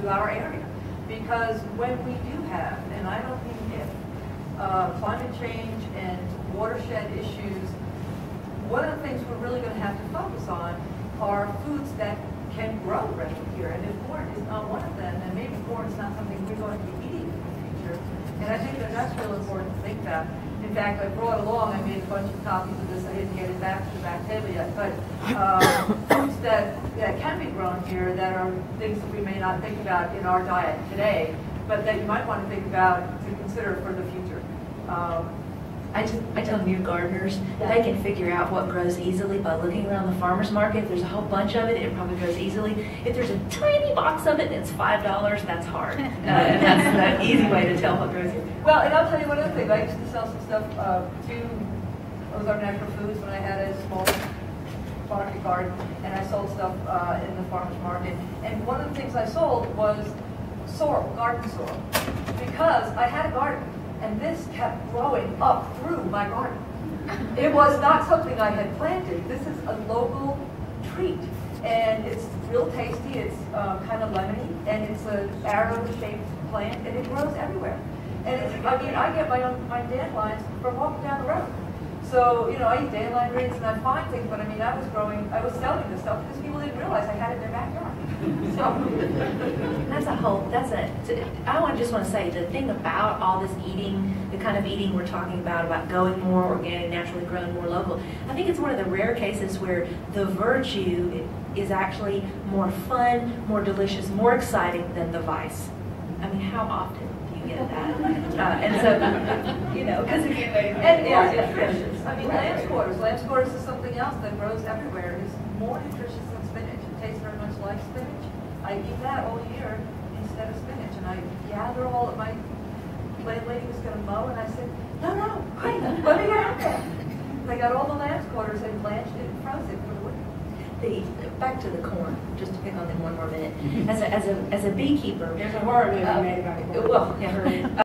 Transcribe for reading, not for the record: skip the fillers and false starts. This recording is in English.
to our area. Because when we do have, and I don't mean if, climate change and watershed issues, one of the things we're really going to have to focus on are foods that can grow right here. And if corn is not one of them, then maybe corn is not something we're going to be eating in the future. And I think that that's real important to think about. In fact, I brought along, I made a bunch of copies of this. I didn't get it back to the back table yet. But foods that can be grown here that are things that we may not think about in our diet today, but that you might want to think about to consider for the future. I tell new gardeners they can figure out what grows easily by looking around the farmer's market. If there's a whole bunch of it, it probably grows easily. If there's a tiny box of it and it's $5, that's hard. And that's an easy way to tell what grows here. Well, and I'll tell you one other thing. I used to sell some stuff to Ozark Natural Foods when I had a small market garden, and I sold stuff in the farmer's market. And one of the things I sold was sorrel, garden sorrel, because I had a garden. And this kept growing up through my garden. It was not something I had planted. This is a local treat. And it's real tasty. It's kind of lemony. And it's an arrow-shaped plant. And it grows everywhere. And it's, I mean, I get my dandelions from walking down the road. So, you know, I eat dandelion roots and I find things. But I mean, I was selling this stuff because people didn't realize I had it in their backyard. So I just want to say the thing about all this eating, the kind of eating we're talking about going more organic, naturally grown, more local, I think it's one of the rare cases where the virtue is actually more fun, more delicious, more exciting than the vice. I mean, how often do you get that? And so, you know, because yeah, it's nutritious. I mean, lamb's quarters. Lamb's quarters is something else that grows everywhere. It's more nutritious than spinach. It tastes very much like spinach. I eat that all year instead of spinach, and I gather all of my landlady was going to mow, and I said, no, let me get out there. I got all the lamb's quarters and blanched it and froze it for the winter. Back to the corn, just to pick on them one more minute. As a beekeeper, there's a horror movie made about it. Well, yeah.